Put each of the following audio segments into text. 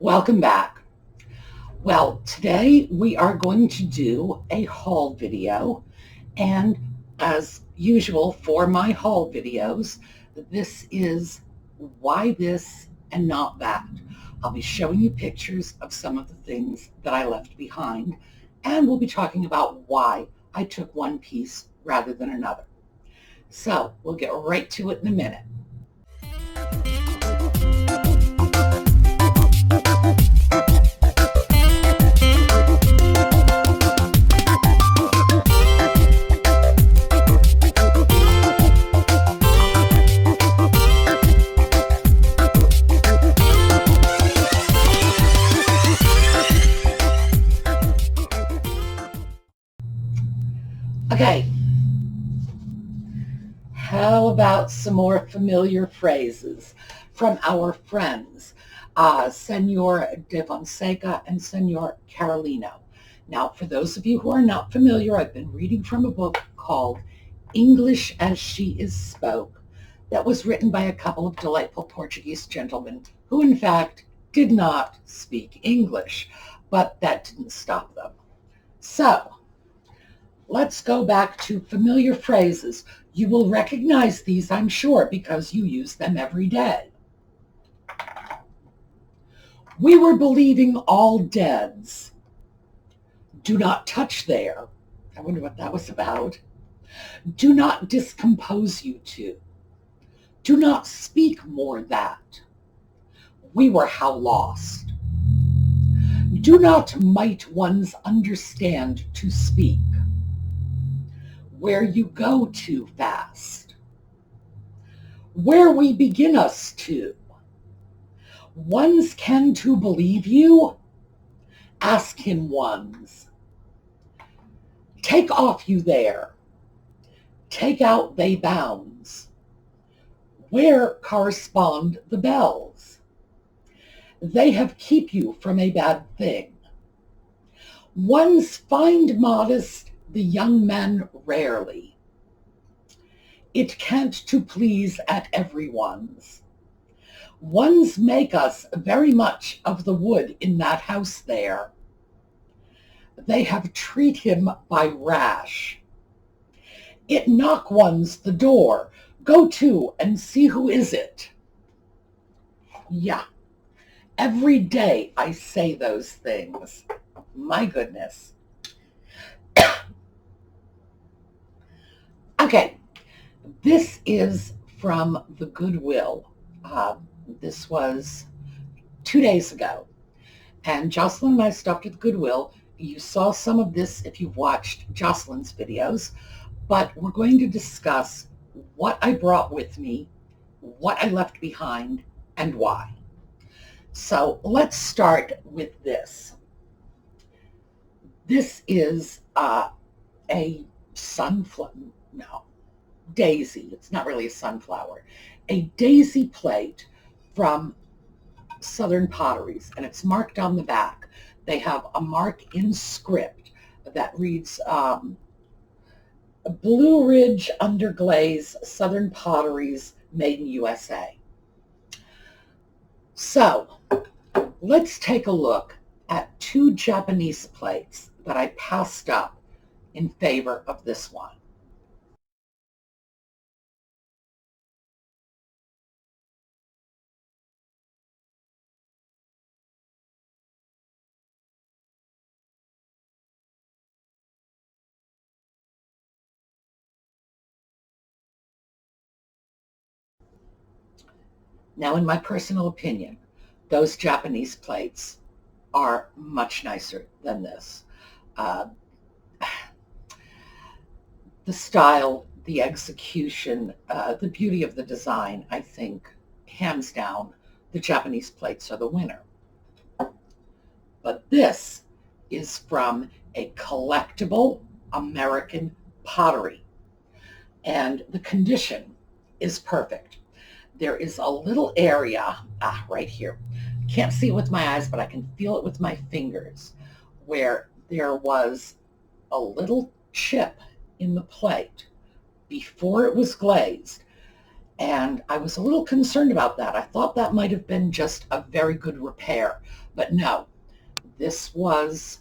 Welcome back. Well, today we are going to do a haul video, and as usual for my haul videos, this is why this and not that. I'll be showing you pictures of some of the things that I left behind, and we'll be talking about why I took one piece rather than another. So we'll get right to it in a minute. Okay, how about some more familiar phrases from our friends, Senor de Fonseca and Senor Carolino? Now, for those of you who are not familiar, I've been reading from a book called English as She Is Spoke that was written by a couple of delightful Portuguese gentlemen who, in fact, did not speak English, but that didn't stop them. So, let's go back to familiar phrases. You will recognize these, I'm sure, because you use them every day. We were believing all deads. Do not touch there. I wonder what that was about. Do not discompose you two. Do not speak more that. We were how lost. Do not might one's understand to speak. Where you go too fast. Where we begin us to. Ones can to believe you? Ask him ones. Take off you there. Take out they bounds. Where correspond the bells? They have keep you from a bad thing. Ones find modest the young man rarely. It can't to please at everyone's. Ones make us very much of the wood in that house there. They have treat him by rash. It knock one's the door. Go to and see who is it. Yeah, every day I say those things. My goodness. Okay, this is from the Goodwill. This was 2 days ago. And Jocelyn and I stopped at the Goodwill. You saw some of this if you've watched Jocelyn's videos, but we're going to discuss what I brought with me, what I left behind, and why. So let's start with this. This is a daisy. It's not really a sunflower. A daisy plate from Southern Potteries, and it's marked on the back. They have a mark in script that reads Blue Ridge Underglaze Southern Potteries made in USA. So let's take a look at two Japanese plates that I passed up in favor of this one. Now, in my personal opinion, those Japanese plates are much nicer than this. Uh, the style, the execution, the beauty of the design, I think, hands down, the Japanese plates are the winner. But this is from a collectible American pottery, and the condition is perfect. There is a little area, right here. Can't see it with my eyes, but I can feel it with my fingers, where there was a little chip in the plate before it was glazed. And I was a little concerned about that. I thought that might have been just a very good repair, but no, this was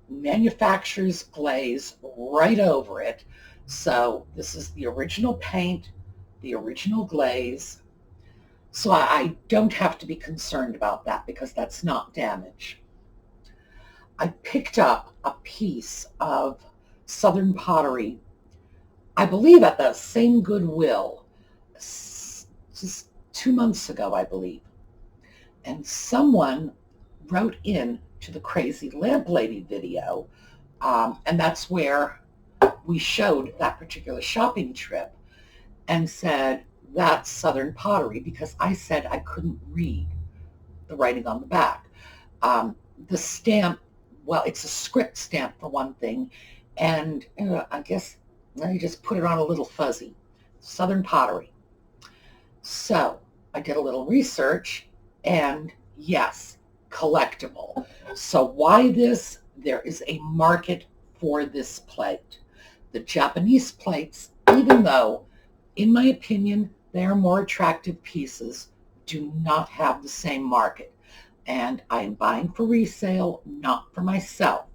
manufacturer's glaze right over it. So this is the original paint, the original glaze. So I don't have to be concerned about that because that's not damage. I picked up a piece of Southern pottery, I believe at the same Goodwill, just 2 months ago, I believe. And someone wrote in to the Crazy Lamp Lady video, and that's where we showed that particular shopping trip, and said, that's Southern pottery, because I said I couldn't read the writing on the back. The stamp, well, it's a script stamp for one thing, and I guess you just put it on a little fuzzy. Southern pottery. So I did a little research, and yes, collectible. So why this? There is a market for this plate. The Japanese plates, even though, in my opinion, they are more attractive pieces, do not have the same market. And I am buying for resale, not for myself.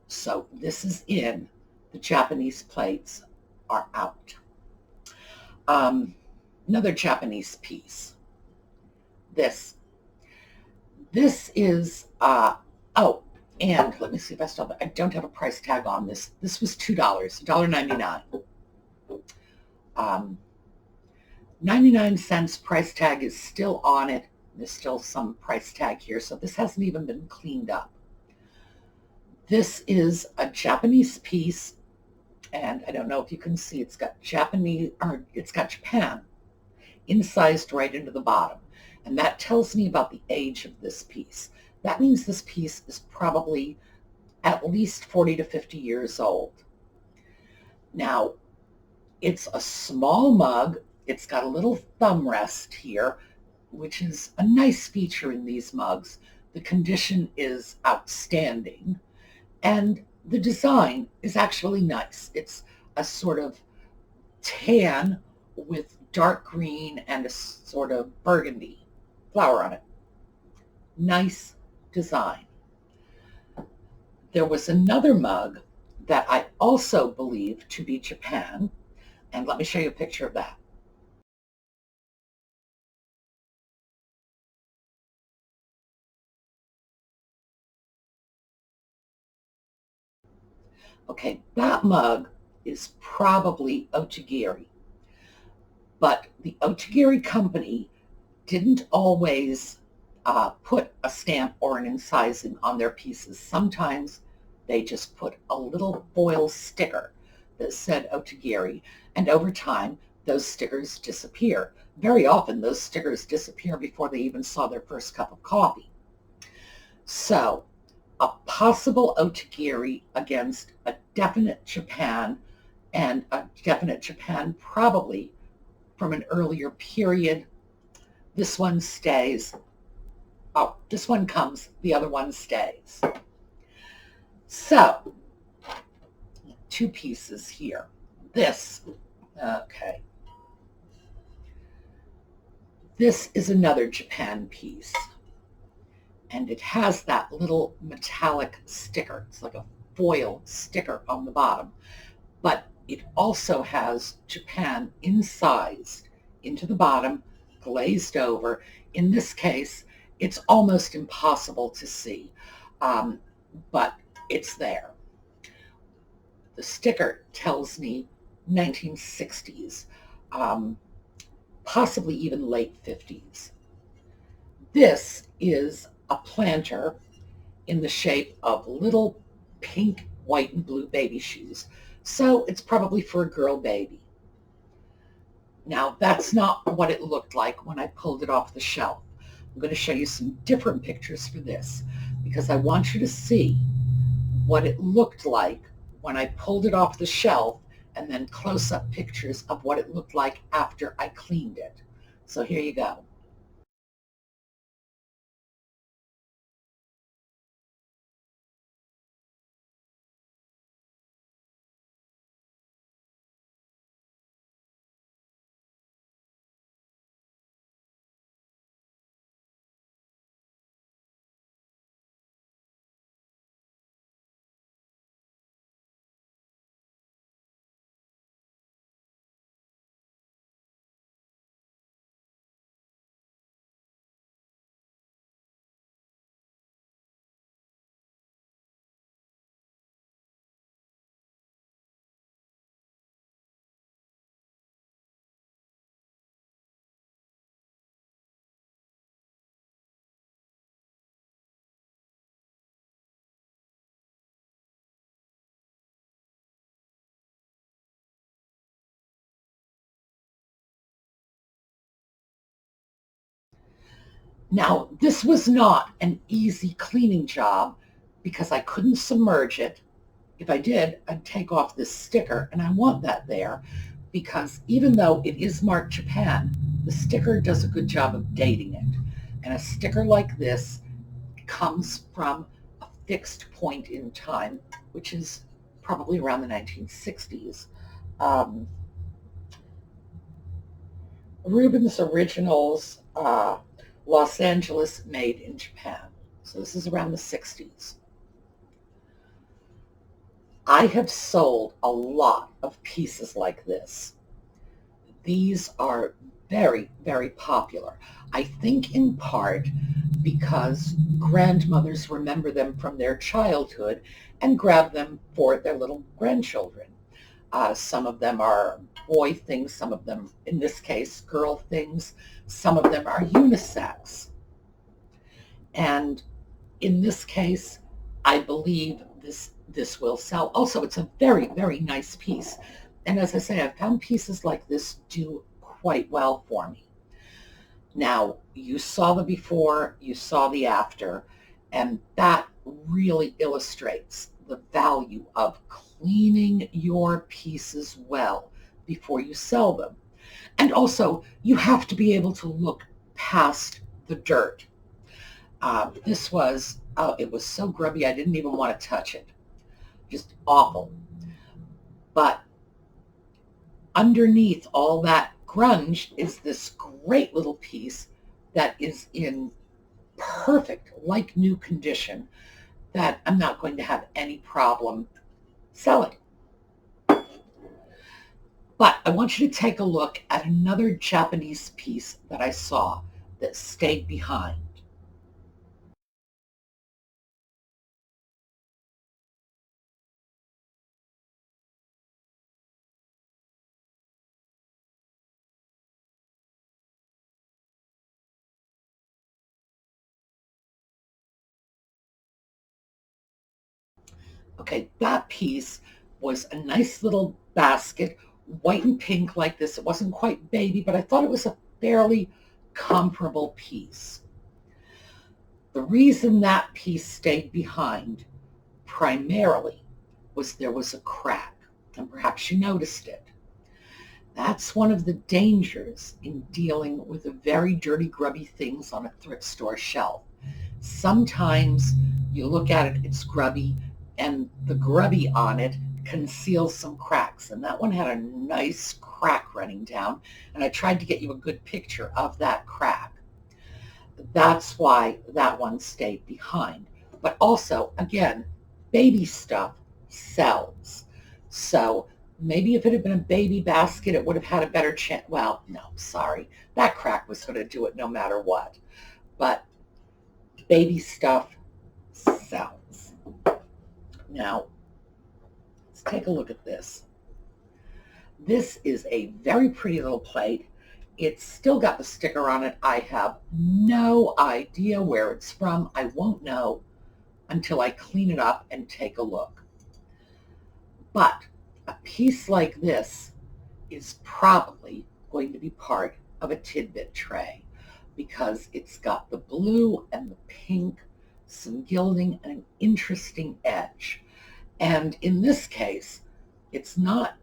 So this is in. The Japanese plates are out. Another Japanese piece. This. This is, oh, and let me see if I still, I don't have a price tag on this. This was $2, $1.99. 99 cents price tag is still on it. There's still some price tag here, so this hasn't even been cleaned up. This is a Japanese piece, and I don't know if you can see, it's got Japanese, or it's got Japan incised right into the bottom. And that tells me about the age of this piece. That means this piece is probably at least 40 to 50 years old. Now, it's a small mug. It's got a little thumb rest here, which is a nice feature in these mugs. The condition is outstanding, and the design is actually nice. It's a sort of tan with dark green and a sort of burgundy flower on it. Nice design. There was another mug that I also believe to be Japan, and let me show you a picture of that. Okay, that mug is probably Otagiri, but the Otagiri company didn't always put a stamp or an incising on their pieces. Sometimes they just put a little foil sticker that said Otagiri, and over time those stickers disappear. Very often those stickers disappear before they even saw their first cup of coffee. So a possible Otagiri against a definite Japan, and a definite Japan probably from an earlier period. This one stays. Oh, this one comes, the other one stays. So, two pieces here. This, okay. This is another Japan piece. And it has that little metallic sticker. It's like a foil sticker on the bottom. But it also has Japan incised into the bottom, glazed over. In this case, it's almost impossible to see, but it's there. The sticker tells me 1960s, possibly even late 50s. This is a planter in the shape of little pink, white, and blue baby shoes. So it's probably for a girl baby. Now, that's not what it looked like when I pulled it off the shelf. I'm going to show you some different pictures for this because I want you to see what it looked like when I pulled it off the shelf, and then close-up pictures of what it looked like after I cleaned it. So here you go. Now, this was not an easy cleaning job because I couldn't submerge it. If I did, I'd take off this sticker, and I want that there because even though it is marked Japan, the sticker does a good job of dating it. And a sticker like this comes from a fixed point in time, which is probably around the 1960s. Um, Rubens Originals, Los Angeles, made in Japan. So this is around the 60s. I have sold a lot of pieces like this. These are very, very popular. I think in part because grandmothers remember them from their childhood and grab them for their little grandchildren. Some of them are boy things, some of them, in this case, girl things. Some of them are unisex. And in this case, I believe this will sell. Also, it's a very, very nice piece. And as I say, I've found pieces like this do quite well for me. Now, you saw the before, you saw the after, and that really illustrates the value of cleaning your pieces well before you sell them. And also, you have to be able to look past the dirt. This was, oh, it was so grubby, I didn't even want to touch it. Just awful. But underneath all that grunge is this great little piece that is in perfect, like new condition that I'm not going to have any problem selling. But I want you to take a look at another Japanese piece that I saw that stayed behind. Okay, that piece was a nice little basket, white and pink like this. It wasn't quite baby, but I thought it was a fairly comparable piece. The reason that piece stayed behind primarily was there was a crack, and perhaps you noticed it. That's one of the dangers in dealing with the very dirty, grubby things on a thrift store shelf. Sometimes you look at it, it's grubby, and the grubby on it conceals some cracks. And that one had a nice crack running down, and I tried to get you a good picture of that crack. That's why that one stayed behind. But also, again, baby stuff sells. So maybe if it had been a baby basket, it would have had a better chance. Well, no, sorry. That crack was going to do it no matter what. But baby stuff sells. Now, let's take a look at this. This is a very pretty little plate. It's still got the sticker on it. I have no idea where it's from. I won't know until I clean it up and take a look. But a piece like this is probably going to be part of a tidbit tray because it's got the blue and the pink, some gilding, and an interesting edge. And in this case, it's not,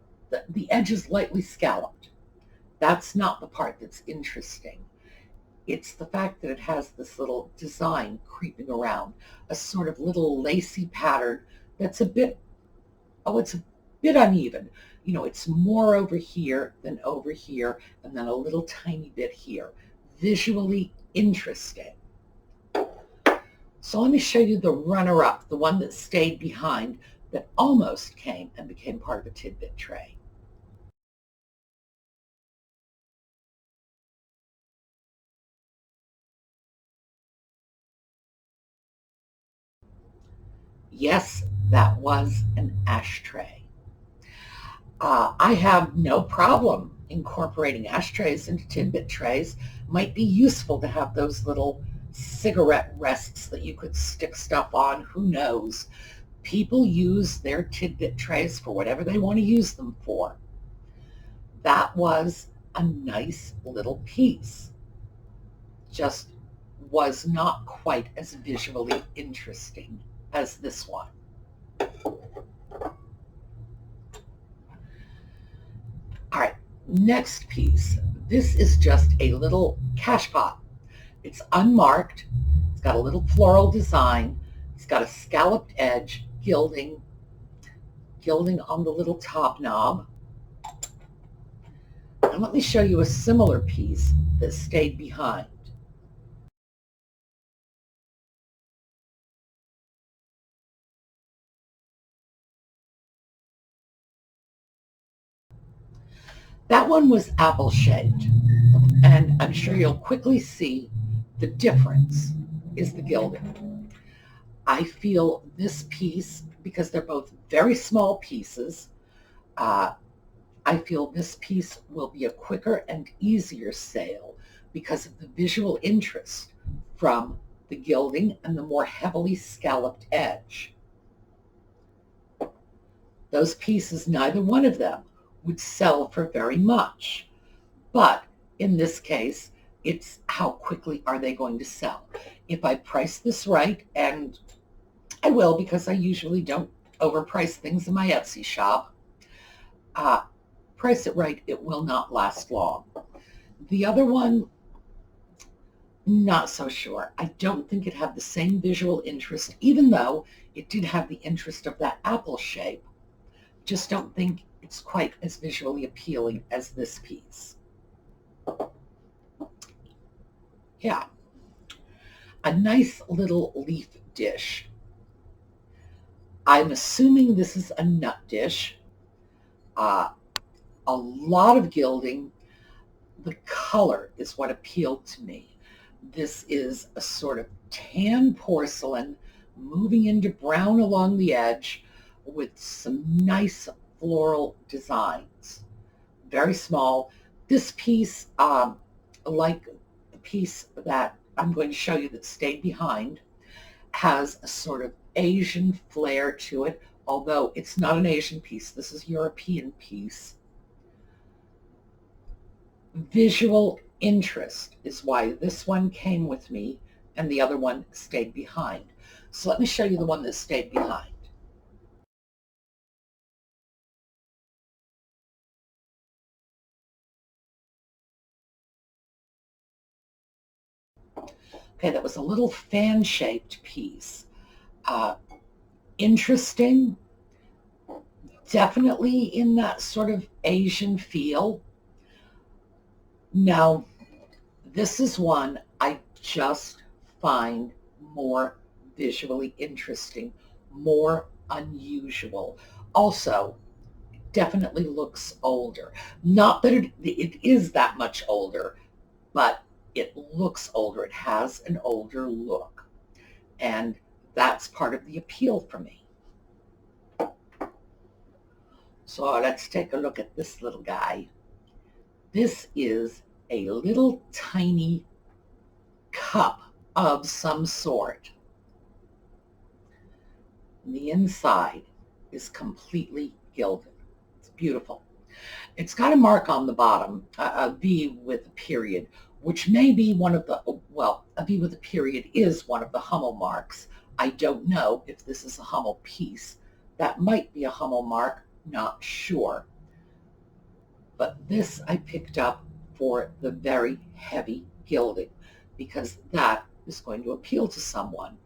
the edge is lightly scalloped. That's not the part that's interesting. It's the fact that it has this little design creeping around, a sort of little lacy pattern that's a bit, oh, it's a bit uneven. You know, it's more over here than over here, and then a little tiny bit here. Visually interesting. So let me show you the runner-up, the one that stayed behind, that almost came and became part of a tidbit tray. Yes, that was an ashtray. I have no problem incorporating ashtrays into tidbit trays. Might be useful to have those little cigarette rests that you could stick stuff on. Who knows? People use their tidbit trays for whatever they want to use them for. That was a nice little piece. Just was not quite as visually interesting as this one. All right, next piece. This is just a little cash pot. It's unmarked. It's got a little floral design. It's got a scalloped edge, gilding on the little top knob. And let me show you a similar piece that stayed behind. That one was apple-shaped, and I'm sure you'll quickly see the difference is the gilding. I feel this piece, because they're both very small pieces, I feel this piece will be a quicker and easier sale because of the visual interest from the gilding and the more heavily scalloped edge. Those pieces, neither one of them would sell for very much. But in this case, it's how quickly are they going to sell. If I price this right, and I will because I usually don't overprice things in my Etsy shop, price it right, it will not last long. The other one, not so sure. I don't think it had the same visual interest, even though it did have the interest of that apple shape. Just don't think it's quite as visually appealing as this piece. Yeah. A nice little leaf dish. I'm assuming this is a nut dish. A lot of gilding. The color is what appealed to me. This is a sort of tan porcelain moving into brown along the edge with some nice floral designs. Very small. This piece, like the piece that I'm going to show you that stayed behind, has a sort of Asian flair to it, although it's not an Asian piece. This is a European piece. Visual interest is why this one came with me and the other one stayed behind. So let me show you the one that stayed behind. Okay, that was a little fan-shaped piece. Interesting, definitely in that sort of Asian feel. Now, this is one I just find more visually interesting, more unusual. Also, definitely looks older. Not that it is that much older, but it looks older. It has an older look. And that's part of the appeal for me. So let's take a look at this little guy. This is a little tiny cup of some sort. The inside is completely gilded. It's beautiful. It's got a mark on the bottom, a V with a period, which may be one of the, well, a V with a period is one of the Hummel marks. I don't know if this is a Hummel piece. That might be a Hummel mark, not sure. But this I picked up for the very heavy gilding because that is going to appeal to someone.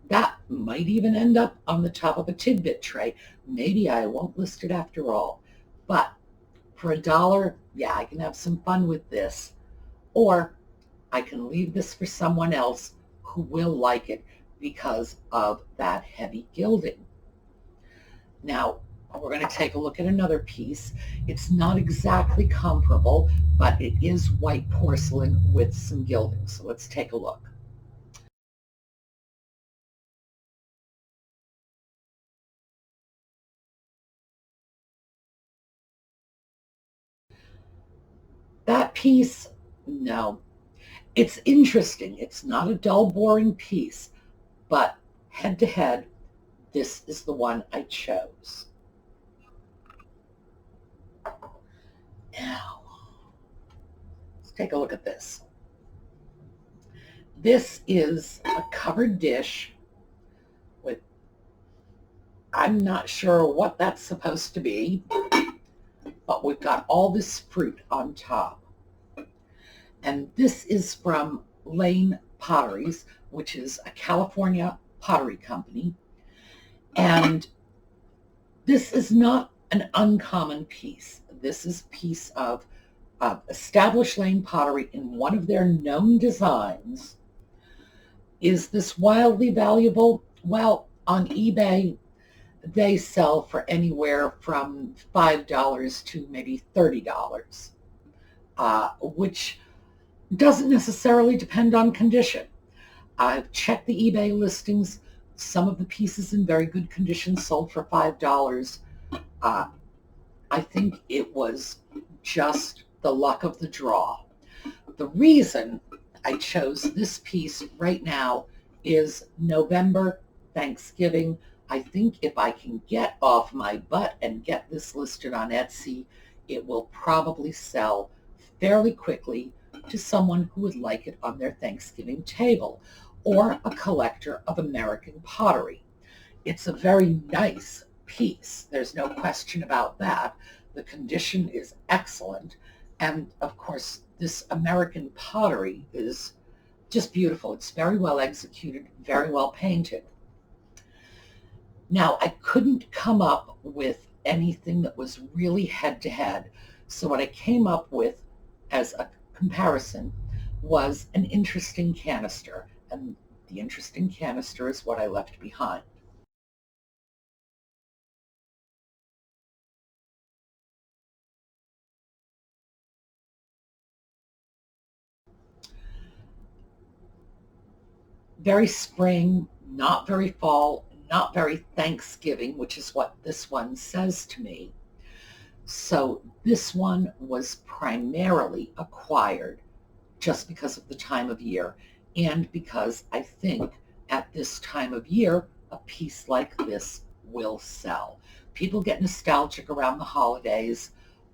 That might even end up on the top of a tidbit tray. Maybe I won't list it after all. But for $1, yeah, I can have some fun with this. Or I can leave this for someone else who will like it because of that heavy gilding. Now, we're going to take a look at another piece. It's not exactly comparable, but it is white porcelain with some gilding. So let's take a look. That piece, no. It's interesting. It's not a dull, boring piece, but head to head, this is the one I chose. Now, let's take a look at this. This is a covered dish with, I'm not sure what that's supposed to be, but we've got all this fruit on top. And this is from Lane Potteries, which is a California pottery company. And this is not an uncommon piece. This is a piece of established Lane Pottery in one of their known designs. Is this wildly valuable? Well, on eBay, they sell for anywhere from $5 to maybe $30, which doesn't necessarily depend on condition. I've checked the eBay listings. Some of the pieces in very good condition sold for $5. I think it was just the luck of the draw. The reason I chose this piece right now is November, Thanksgiving. I think if I can get off my butt and get this listed on Etsy, it will probably sell fairly quickly to someone who would like it on their Thanksgiving table, or a collector of American pottery. It's a very nice piece. There's no question about that. The condition is excellent. And of course, this American pottery is just beautiful. It's very well executed, very well painted. Now, I couldn't come up with anything that was really head-to-head. So what I came up with as a comparison was an interesting canister. And the interesting canister is what I left behind. Very spring, not very fall, not very Thanksgiving, which is what this one says to me. So this one was primarily acquired just because of the time of year, and because I think at this time of year, a piece like this will sell. People get nostalgic around the holidays.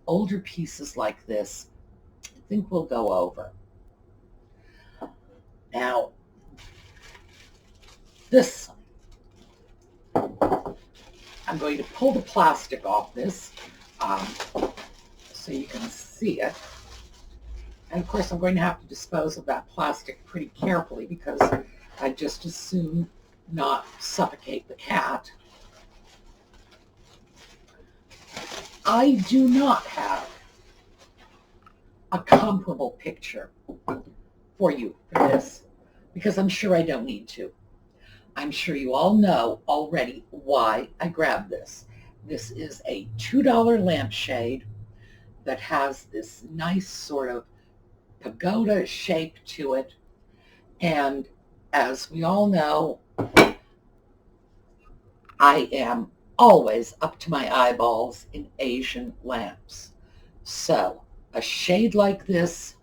Older pieces like this, I think, will go over. Now, this, I'm going to pull the plastic off this so you can see it. And of course, I'm going to have to dispose of that plastic pretty carefully because I'd just as soon not suffocate the cat. I do not have a comparable picture for you for this because I'm sure I don't need to. I'm sure you all know already why I grabbed this. This is a $2 lampshade that has this nice sort of pagoda shape to it. And as we all know, I am always up to my eyeballs in Asian lamps. So a shade like this,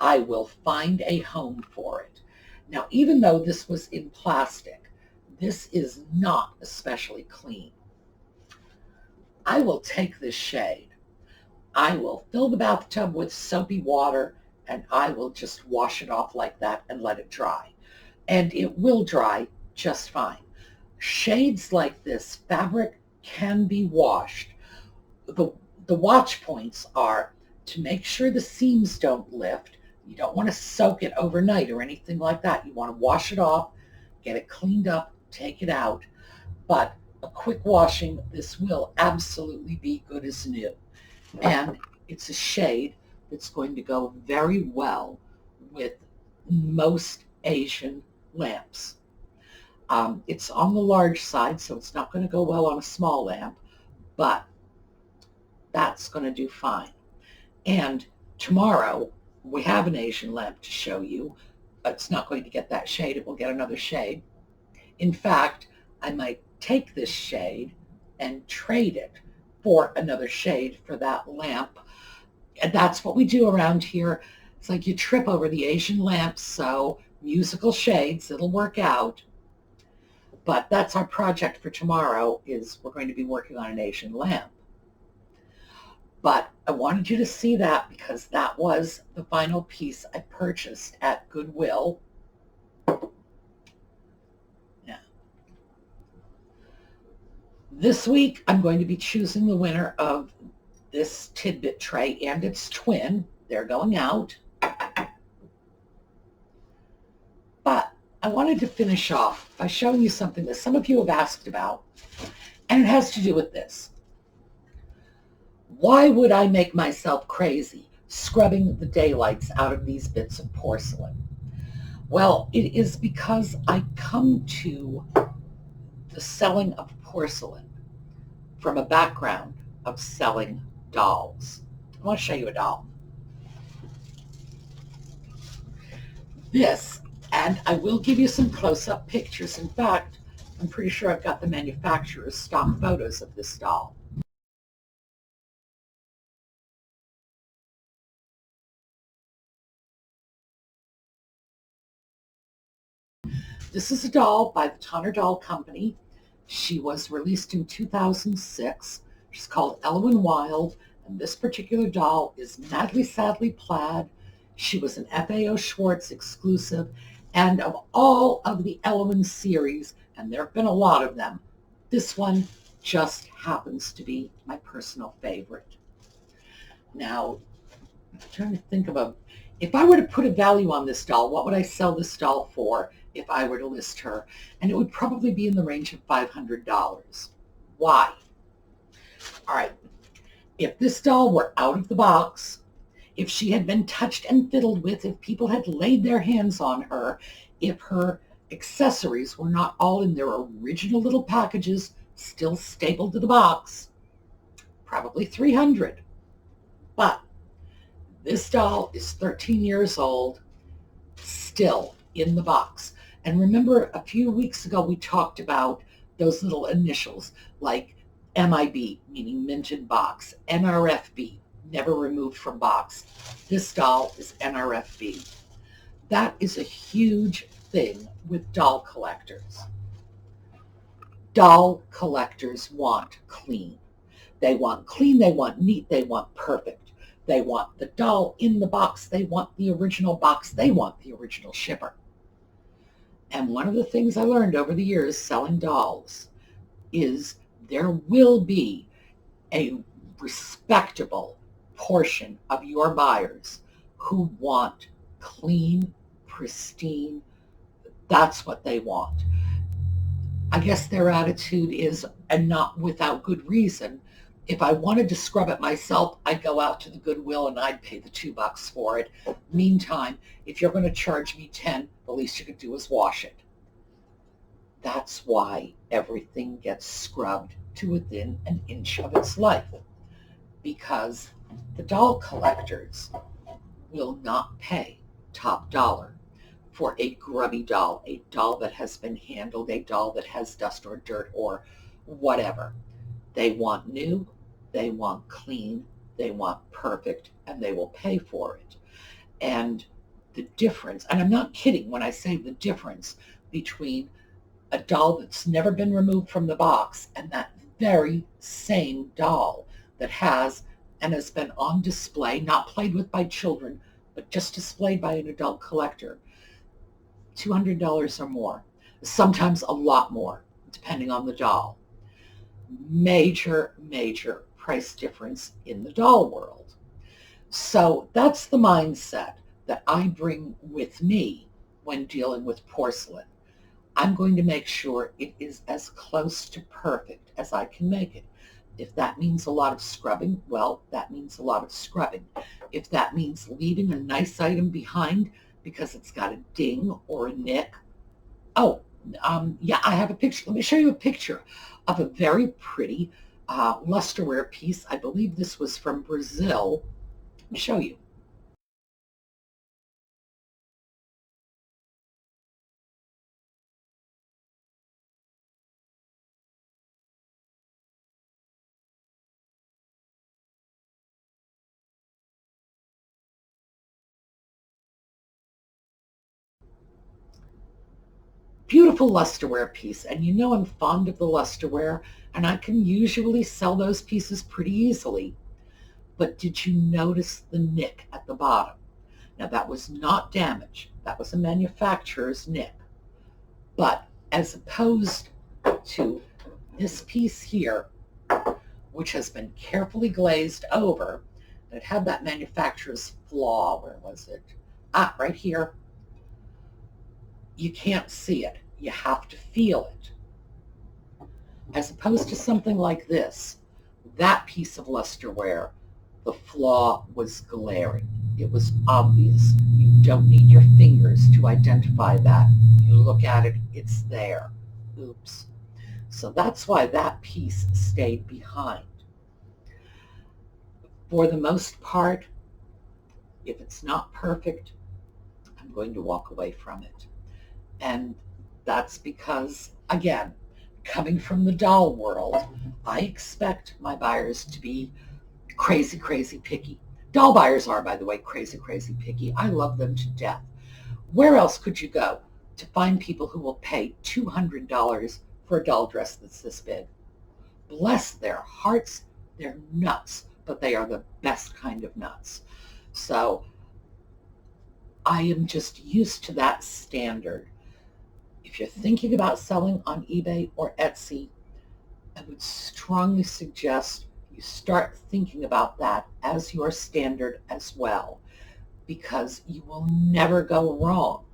I will find a home for it. Now, even though this was in plastic, this is not especially clean. I will take this shade. I will fill the bathtub with soapy water, and I will just wash it off like that and let it dry. And it will dry just fine. Shades like this, fabric can be washed. The watch points are to make sure the seams don't lift. You don't want to soak it overnight or anything like that. You want to wash it off, get it cleaned up, take it out. But a quick washing, this will absolutely be good as new. And it's a shade that's going to go very well with most Asian lamps. It's on the large side, so it's not going to go well on a small lamp, but that's going to do fine. And tomorrow, we have an Asian lamp to show you. It's not going to get that shade. It will get another shade. In fact, I might take this shade and trade it for another shade for that lamp. And that's what we do around here. It's like you trip over the Asian lamps, so musical shades, it'll work out. But that's our project for tomorrow, is we're going to be working on an Asian lamp. But I wanted you to see that because that was the final piece I purchased at Goodwill. This week, I'm going to be choosing the winner of this tidbit tray and its twin. They're going out. But I wanted to finish off by showing you something that some of you have asked about, and it has to do with this. Why would I make myself crazy scrubbing the daylights out of these bits of porcelain? Well, it is because I come to the selling of porcelain from a background of selling dolls. I want to show you a doll. This, and I will give you some close-up pictures. In fact, I'm pretty sure I've got the manufacturer's stock photos of this doll. This is a doll by the Tonner Doll Company. She was released in 2006. She's called Elwyn Wild, and this particular doll is Madly Sadly Plaid. She was an FAO Schwartz exclusive, and of all of the Elwyn series, and there have been a lot of them, this one just happens to be my personal favorite. Now, I'm trying to think of if I were to put a value on this doll, what would I sell this doll for if I were to list her? And it would probably be in the range of $500. Why? All right. If this doll were out of the box, if she had been touched and fiddled with, if people had laid their hands on her, if her accessories were not all in their original little packages, still stapled to the box, probably $300. But this doll is 13 years old, still in the box. And remember, a few weeks ago, we talked about those little initials like MIB, meaning minted box, NRFB, never removed from box. This doll is NRFB. That is a huge thing with doll collectors. Doll collectors want clean. They want clean, they want neat, they want perfect. They want the doll in the box. They want the original box. They want the original shipper. And one of the things I learned over the years selling dolls is there will be a respectable portion of your buyers who want clean, pristine. That's what they want. I guess their attitude is, and not without good reason, if I wanted to scrub it myself, I'd go out to the Goodwill and I'd pay the $2 for it. Meantime, if you're going to charge me 10, the least you could do is wash it. That's why everything gets scrubbed to within an inch of its life, because the doll collectors will not pay top dollar for a grubby doll, a doll that has been handled, a doll that has dust or dirt or whatever. They want new, they want clean, they want perfect, and they will pay for it. And the difference, and I'm not kidding when I say the difference between a doll that's never been removed from the box and that very same doll that has and has been on display, not played with by children, but just displayed by an adult collector, $200 or more, sometimes a lot more, depending on the doll. Major, major price difference in the doll world. So that's the mindset that I bring with me when dealing with porcelain. I'm going to make sure it is as close to perfect as I can make it. If that means a lot of scrubbing, well, that means a lot of scrubbing. If that means leaving a nice item behind because it's got a ding or a nick, yeah, I have a picture. Let me show you a picture of a very pretty lusterware piece. I believe this was from Brazil. Let me show you. Beautiful lusterware piece, and you know I'm fond of the lusterware, and I can usually sell those pieces pretty easily. But did you notice the nick at the bottom? Now that was not damage. That was a manufacturer's nick. But as opposed to This piece here, which has been carefully glazed over, that had that manufacturer's flaw, where was it? Right here. You can't see it. You have to feel it. As opposed to something like this, that piece of lusterware, the flaw was glaring. It was obvious. You don't need your fingers to identify that. You look at it, it's there. Oops. So that's why that piece stayed behind. For the most part, if it's not perfect, I'm going to walk away from it. And that's because, again, coming from the doll world, I expect my buyers to be crazy, crazy picky. Doll buyers are, by the way, crazy, crazy picky. I love them to death. Where else could you go to find people who will pay $200 for a doll dress that's this big? Bless their hearts, they're nuts, but they are the best kind of nuts. So I am just used to that standard. If you're thinking about selling on eBay or Etsy, I would strongly suggest you start thinking about that as your standard as well, because you will never go wrong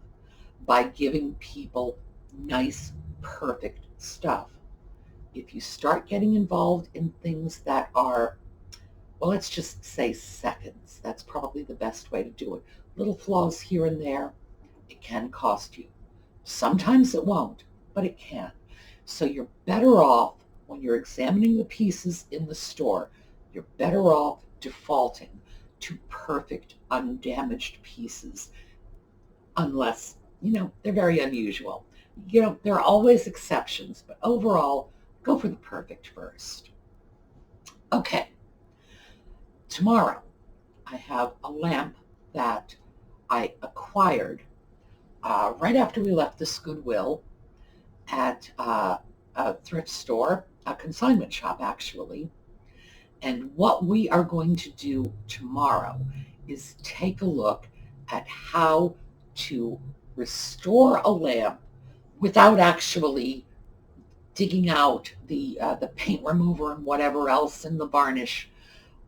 by giving people nice, perfect stuff. If you start getting involved in things that are, well, let's just say seconds, that's probably the best way to do it. Little flaws here and there, it can cost you. Sometimes it won't, but it can. So you're better off when you're examining the pieces in the store, you're better off defaulting to perfect, undamaged pieces, unless, they're very unusual. There are always exceptions, but overall, go for the perfect first. Okay, tomorrow I have a lamp that I acquired right after we left this Goodwill at a thrift store, a consignment shop actually. And what we are going to do tomorrow is take a look at how to restore a lamp without actually digging out the paint remover and whatever else in the varnish.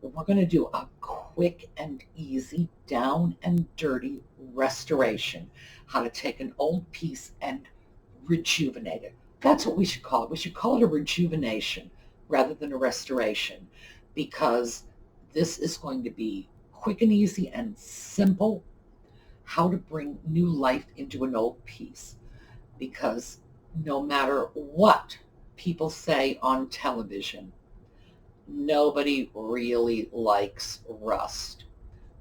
We're going to do a quick and easy, down and dirty restoration. How to take an old piece and rejuvenate it. That's what we should call it. We should call it a rejuvenation rather than a restoration, because this is going to be quick and easy and simple, how to bring new life into an old piece. Because no matter what people say on television, nobody really likes rust.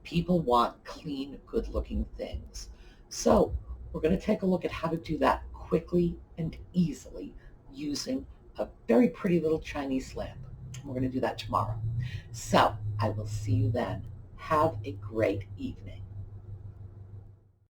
People want clean, good-looking things. So we're going to take a look at how to do that quickly and easily using a very pretty little Chinese lamp. We're going to do that tomorrow. So I will see you then. Have a great evening.